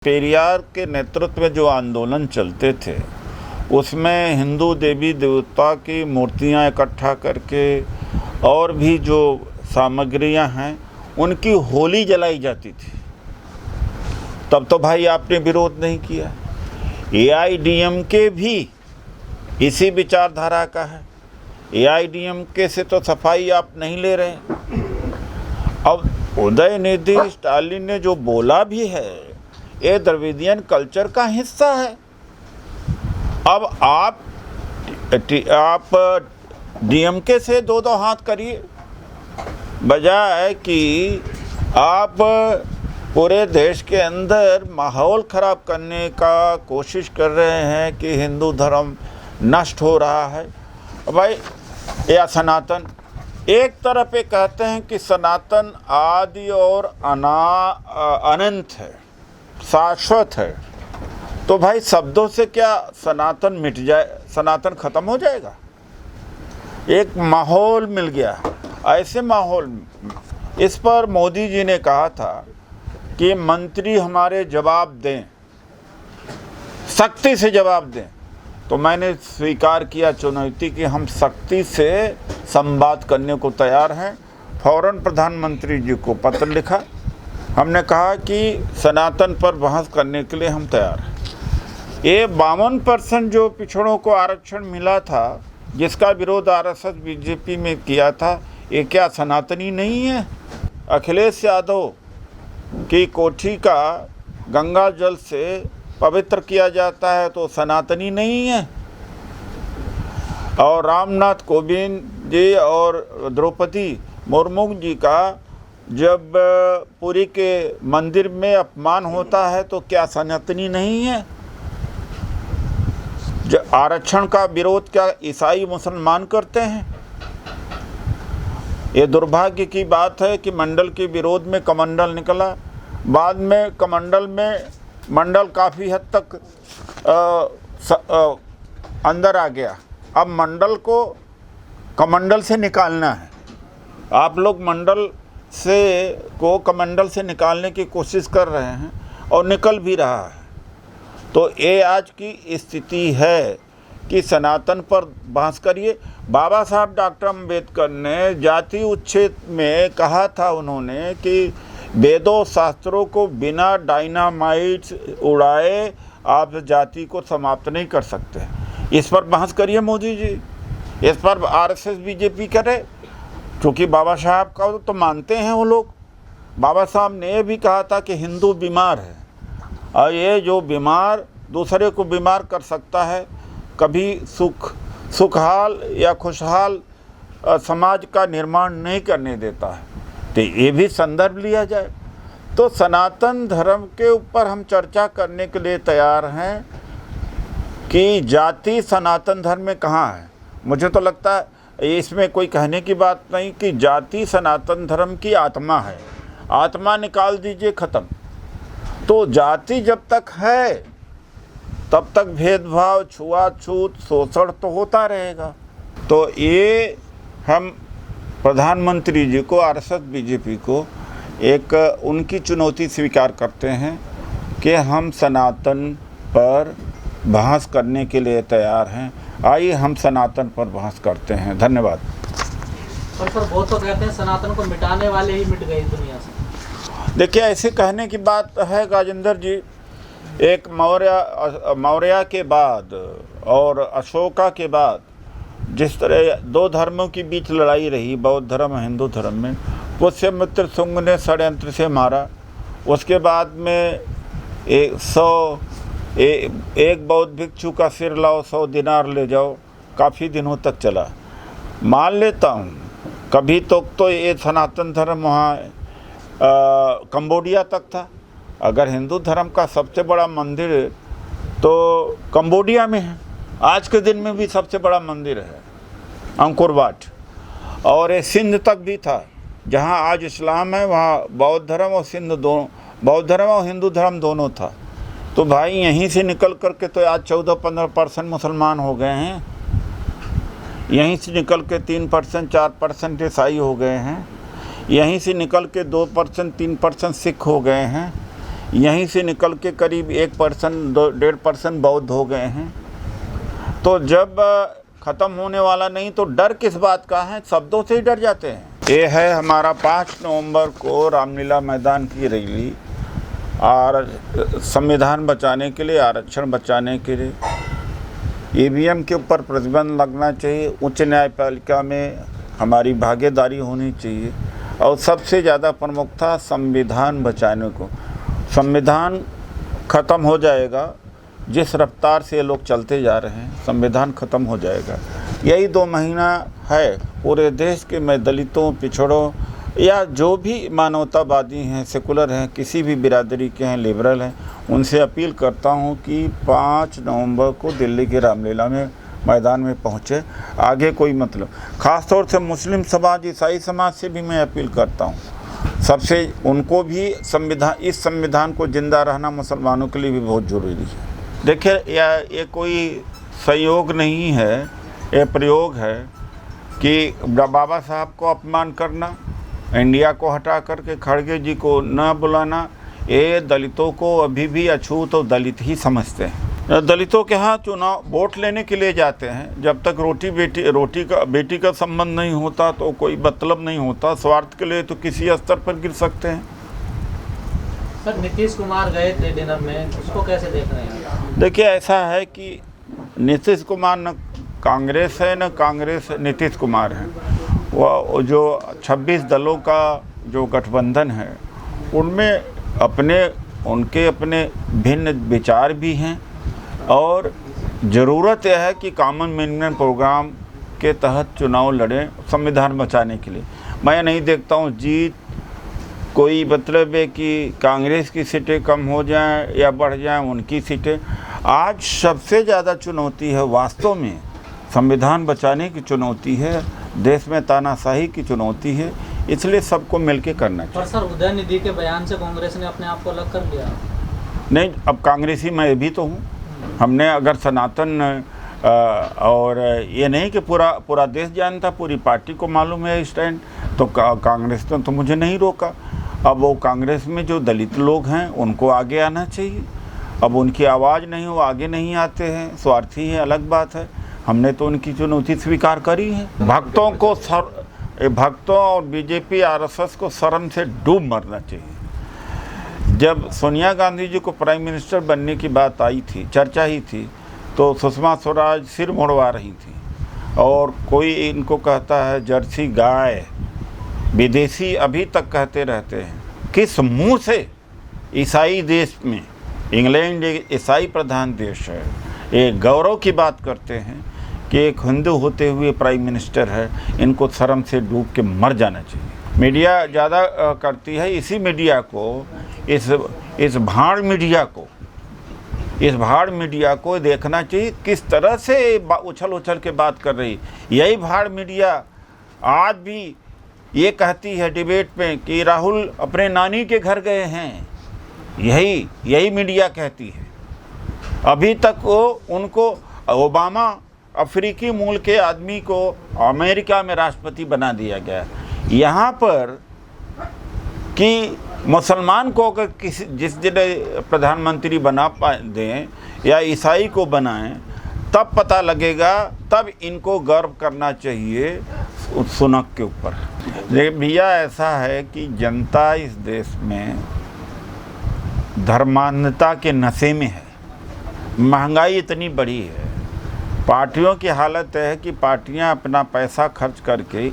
पेरियार के नेतृत्व में जो आंदोलन चलते थे उसमें हिंदू देवी देवता की मूर्तियां इकट्ठा करके और भी जो सामग्रियां हैं उनकी होली जलाई जाती थी। तब तो भाई आपने विरोध नहीं किया। एआईडीएमके भी इसी विचारधारा का है। एआईडीएमके से तो सफाई आप नहीं ले रहे। अब उदयनिधि स्टालिन ने जो बोला भी है ये द्रविडियन कल्चर का हिस्सा है। अब आप डीएमके से दो हाथ करिए, बजाय कि आप पूरे देश के अंदर माहौल ख़राब करने का कोशिश कर रहे हैं कि हिंदू धर्म नष्ट हो रहा है। भाई या सनातन, एक तरफ ये कहते हैं कि सनातन आदि और अनंत है, शाश्वत है, तो भाई शब्दों से क्या सनातन मिट जाए, सनातन खत्म हो जाएगा? एक माहौल मिल गया। ऐसे माहौल, इस पर मोदी जी ने कहा था कि मंत्री हमारे जवाब दें, सख्ती से जवाब दें। तो मैंने स्वीकार किया चुनौती कि हम सख्ती से संवाद करने को तैयार हैं। फौरन प्रधानमंत्री जी को पत्र लिखा। हमने कहा कि सनातन पर बहस करने के लिए हम तैयार हैं। ये 52% जो पिछड़ों को आरक्षण मिला था, जिसका विरोध आरएसएस बीजेपी में किया था, ये क्या सनातनी नहीं है? अखिलेश यादव की कोठी का गंगा जल से पवित्र किया जाता है तो सनातनी नहीं है? और रामनाथ कोविंद जी और द्रौपदी मुर्मू जी का जब पुरी के मंदिर में अपमान होता है तो क्या सनातनी नहीं है? जो आरक्षण का विरोध क्या ईसाई मुसलमान करते हैं? ये दुर्भाग्य की बात है कि मंडल के विरोध में कमंडल निकला। बाद में मंडल काफ़ी हद तक अंदर आ गया। अब मंडल को कमंडल से निकालना है। आप लोग मंडल कमंडल से निकालने की कोशिश कर रहे हैं और निकल भी रहा है। तो ये आज की स्थिति है कि सनातन पर बहस करिए। बाबा साहब डॉक्टर अम्बेडकर ने जाति उच्छेद में कहा था उन्होंने कि वेदों शास्त्रों को बिना डायनामाइट उड़ाए आप जाति को समाप्त नहीं कर सकते। इस पर बहस करिए मोदी जी, इस पर आरएसएस बीजेपी करे, क्योंकि बाबा साहब का तो मानते हैं वो लोग। बाबा साहब ने ये भी कहा था कि हिंदू बीमार है और ये जो बीमार दूसरे को बीमार कर सकता है, कभी सुखहाल या खुशहाल समाज का निर्माण नहीं करने देता है। तो ये भी संदर्भ लिया जाए। तो सनातन धर्म के ऊपर हम चर्चा करने के लिए तैयार हैं कि जाति सनातन धर्म में कहाँ है। मुझे तो लगता है इसमें कोई कहने की बात नहीं कि जाति सनातन धर्म की आत्मा है। आत्मा निकाल दीजिए, ख़त्म। तो जाति जब तक है तब तक भेदभाव, छुआछूत, शोषण तो होता रहेगा। तो ये हम प्रधानमंत्री जी को, आरएसएस बीजेपी को एक उनकी चुनौती स्वीकार करते हैं कि हम सनातन पर बहस करने के लिए तैयार हैं। आइए हम सनातन पर बहस करते हैं। धन्यवाद। पर बहुत तो कहते हैं सनातन को मिटाने वाले ही मिट गए दुनिया से। देखिए, ऐसे कहने की बात है राजेंद्र जी। एक मौर्य के बाद और अशोका के बाद जिस तरह दो धर्मों के बीच लड़ाई रही, बौद्ध धर्म और हिंदू धर्म में, पुष्यमित्र शुंग ने षड्यंत्र से मारा। उसके बाद में एक बौद्ध भिक्षु का सिर लाओ 100 दिनार ले जाओ, काफ़ी दिनों तक चला। मान लेता हूँ कभी तो ये सनातन धर्म वहाँ कंबोडिया तक था। अगर हिंदू धर्म का सबसे बड़ा मंदिर तो कंबोडिया में है, आज के दिन में भी सबसे बड़ा मंदिर है अंकोर वाट। और ये सिंध तक भी था, जहाँ आज इस्लाम है वहाँ बौद्ध धर्म और हिंदू धर्म दोनों था। तो भाई यहीं से निकल कर के तो आज 14-15% मुसलमान हो गए हैं। यहीं से निकल के 3% 4% ईसाई हो गए हैं। यहीं से निकल के 2% 3% सिख हो गए हैं। यहीं से निकल के करीब 1% 1.5% बौद्ध हो गए हैं। तो जब ख़त्म होने वाला नहीं तो डर किस बात का है, शब्दों से ही डर जाते हैं। ये है हमारा 5 नवंबर को रामलीला मैदान की रैली, और संविधान बचाने के लिए, आरक्षण बचाने के लिए ईवीएम के ऊपर प्रतिबंध लगना चाहिए, उच्च न्यायपालिका में हमारी भागीदारी होनी चाहिए, और सबसे ज़्यादा प्रमुखता संविधान बचाने को। संविधान ख़त्म हो जाएगा, जिस रफ्तार से ये लोग चलते जा रहे हैं संविधान ख़त्म हो जाएगा। यही 2 महीना है पूरे देश के, मैं दलितों, पिछड़ों या जो भी मानवतावादी हैं, सेकुलर हैं, किसी भी बिरादरी के हैं, लिबरल हैं, उनसे अपील करता हूं कि 5 नवंबर को दिल्ली के रामलीला में मैदान में पहुँचे। आगे कोई मतलब, ख़ास तौर से मुस्लिम समाज, ईसाई समाज से भी मैं अपील करता हूँ, सबसे, उनको भी इस संविधान को ज़िंदा रहना मुसलमानों के लिए भी बहुत ज़रूरी है। देखिए, ये कोई संयोग नहीं है, ये प्रयोग है कि बाबा साहब को अपमान करना, इंडिया को हटा करके खड़गे जी को न बुलाना, ये दलितों को अभी भी अछूत और दलित ही समझते हैं। दलितों के यहाँ चुनाव वोट लेने के लिए जाते हैं, जब तक बेटी का संबंध नहीं होता तो कोई मतलब नहीं होता। स्वार्थ के लिए तो किसी स्तर पर गिर सकते हैं। सर, नीतीश कुमार गए थे डिनर में, उसको कैसे देख रहे हैं? देखिए, ऐसा है कि नीतीश कुमार न कांग्रेस है, न कांग्रेस नीतीश कुमार है। वो जो 26 दलों का जो गठबंधन है, उनमें उनके अपने भिन्न विचार भी हैं, और ज़रूरत यह है कि कॉमन मैनेजमेंट प्रोग्राम के तहत चुनाव लड़ें संविधान बचाने के लिए। मैं नहीं देखता हूँ जीत कोई मतलब है कि कांग्रेस की सीटें कम हो जाएं या बढ़ जाएं, उनकी सीटें। आज सबसे ज़्यादा चुनौती है वास्तव में संविधान बचाने की चुनौती है, देश में तानाशाही की चुनौती है, इसलिए सबको मिलके करना चाहिए। पर सर, उदयनिधि के बयान से कांग्रेस ने अपने आप को अलग कर लिया। नहीं, अब कांग्रेसी मैं भी तो हूँ। हमने अगर सनातन और ये नहीं कि पूरा देश जानता, पूरी पार्टी को मालूम है स्टैंड, तो कांग्रेस ने तो मुझे नहीं रोका। अब वो कांग्रेस में जो दलित लोग हैं उनको आगे आना चाहिए। अब उनकी आवाज़ नहीं, वो आगे नहीं आते हैं, स्वार्थी है, अलग बात है। हमने तो उनकी चुनौती स्वीकार करी है। भक्तों और बीजेपी आरएसएस को शर्म से डूब मरना चाहिए। जब सोनिया गांधी जी को प्राइम मिनिस्टर बनने की बात आई थी, चर्चा ही थी, तो सुषमा स्वराज सिर मुड़वा रही थी, और कोई इनको कहता है जर्सी गाय, विदेशी अभी तक कहते रहते हैं। किस मुंह से ईसाई देश में, इंग्लैंड एक ईसाई प्रधान देश है, एक गौरव की बात करते हैं कि एक हिंदू होते हुए प्राइम मिनिस्टर है। इनको शर्म से डूब के मर जाना चाहिए। मीडिया ज़्यादा करती है, इसी मीडिया को, इस भाड़ मीडिया को देखना चाहिए किस तरह से उछल के बात कर रही। यही भाड़ मीडिया आज भी ये कहती है डिबेट में कि राहुल अपने नानी के घर गए हैं, यही मीडिया कहती है। अभी तक उनको ओबामा अफ्रीकी मूल के आदमी को अमेरिका में राष्ट्रपति बना दिया गया। यहाँ पर कि मुसलमान को अगर जिस दिन प्रधानमंत्री बना दें या ईसाई को बनाएं, तब पता लगेगा, तब इनको गर्व करना चाहिए सुनक के ऊपर। लेकिन भैया ऐसा है कि जनता इस देश में धर्मांधता के नशे में है। महंगाई इतनी बढ़ी है, पार्टियों की हालत है कि पार्टियां अपना पैसा खर्च करके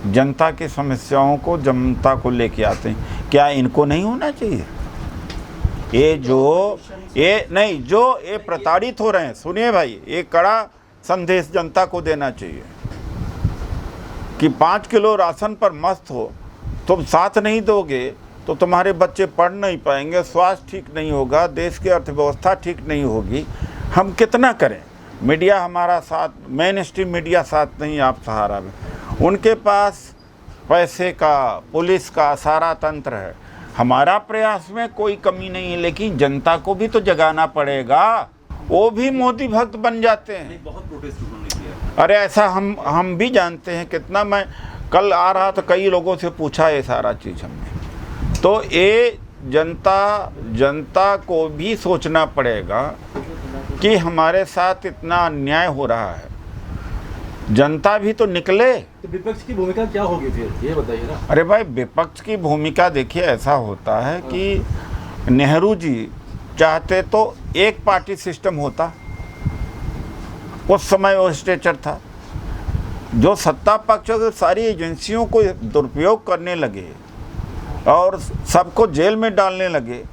जनता की समस्याओं को जनता को लेके आते हैं। क्या इनको नहीं होना चाहिए? ये प्रताड़ित हो रहे हैं, सुनिए भाई, ये कड़ा संदेश जनता को देना चाहिए कि 5 किलो राशन पर मस्त हो, तुम साथ नहीं दोगे तो तुम्हारे बच्चे पढ़ नहीं पाएंगे, स्वास्थ्य ठीक नहीं होगा, देश की अर्थव्यवस्था ठीक नहीं होगी। हम कितना करें? मीडिया हमारा साथ, मेन स्ट्रीम मीडिया साथ नहीं, आप सहारा में। उनके पास पैसे का, पुलिस का सारा तंत्र है। हमारा प्रयास में कोई कमी नहीं है, लेकिन जनता को भी तो जगाना पड़ेगा। वो भी मोदी भक्त बन जाते हैं। बहुत प्रोटेस्ट उन्होंने किया। अरे ऐसा हम भी जानते हैं कितना। मैं कल आ रहा था, कई लोगों से पूछा ये सारा चीज़ हमने, तो ये जनता को भी सोचना पड़ेगा कि हमारे साथ इतना अन्याय हो रहा है। जनता भी तो निकले। तो विपक्ष की भूमिका क्या होगी फिर, ये बताइए ना। अरे भाई, विपक्ष की भूमिका देखिए, ऐसा होता है कि नेहरू जी चाहते तो एक पार्टी सिस्टम होता, उस समय वो स्ट्रेचर था। जो सत्ता पक्ष और सारी एजेंसियों को दुरुपयोग करने लगे और सबको जेल में डालने लगे,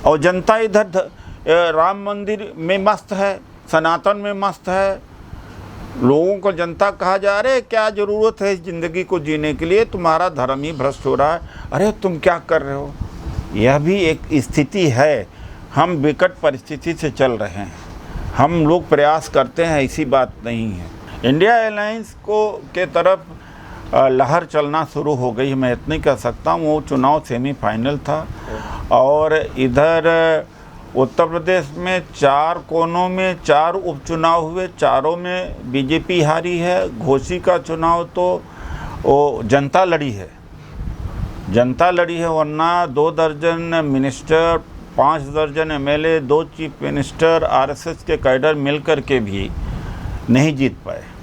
और जनता इधर राम मंदिर में मस्त है, सनातन में मस्त है। लोगों को जनता कहा जा रहा है क्या ज़रूरत है इस ज़िंदगी को जीने के लिए, तुम्हारा धर्म ही भ्रष्ट हो रहा है। अरे तुम क्या कर रहे हो। यह भी एक स्थिति है। हम विकट परिस्थिति से चल रहे हैं। हम लोग प्रयास करते हैं, ऐसी बात नहीं है। इंडिया एलायंस को के तरफ लहर चलना शुरू हो गई, मैं इतना ही कह सकता हूँ। वो चुनाव सेमीफाइनल था और इधर उत्तर प्रदेश में 4 कोनों में 4 उपचुनाव हुए, चारों में बीजेपी हारी है। घोसी का चुनाव तो वो जनता लड़ी है, वरना 2 दर्जन मिनिस्टर, 5 दर्जन एमएलए, 2 चीफ मिनिस्टर, आरएसएस के कैडर मिलकर के भी नहीं जीत पाए।